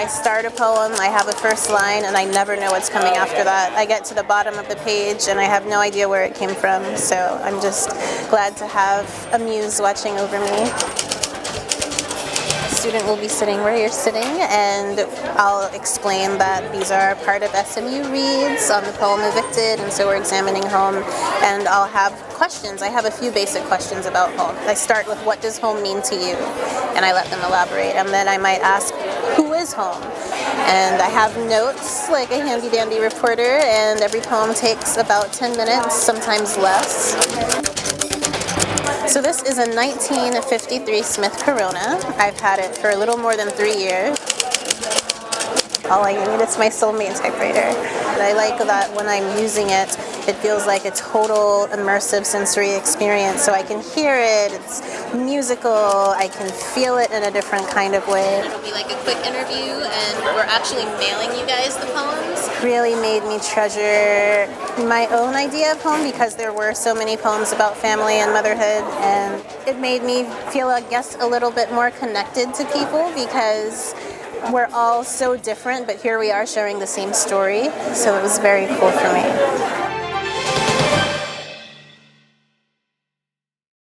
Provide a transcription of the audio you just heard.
I start a poem, I have a first line, and I never know what's coming after that. I get to the bottom of the page, and I have no idea where it came from, so I'm just glad to have a muse watching over me. The student will be sitting where you're sitting, and I'll explain that these are part of SMU Reads on the poem Evicted, and so we're examining home, and I'll have questions. I have a few basic questions about home. I start with, what does home mean to you? And I let them elaborate, and then I might ask, who is home? And I have notes like a handy-dandy reporter, and every poem takes about 10 minutes, sometimes less. So this is a 1953 Smith Corona. I've had it for a little more than 3 years. All I need, it's my soulmate typewriter. I like that when I'm using it, it feels like a total immersive sensory experience. So I can hear it, it's musical, I can feel it in a different kind of way. It'll be like a quick interview, and we're actually mailing you guys the poems. Really made me treasure my own idea of home, because there were so many poems about family and motherhood, and it made me feel, I guess, a little bit more connected to people, because we're all so different, but here we are sharing the same story, so it was very cool for me.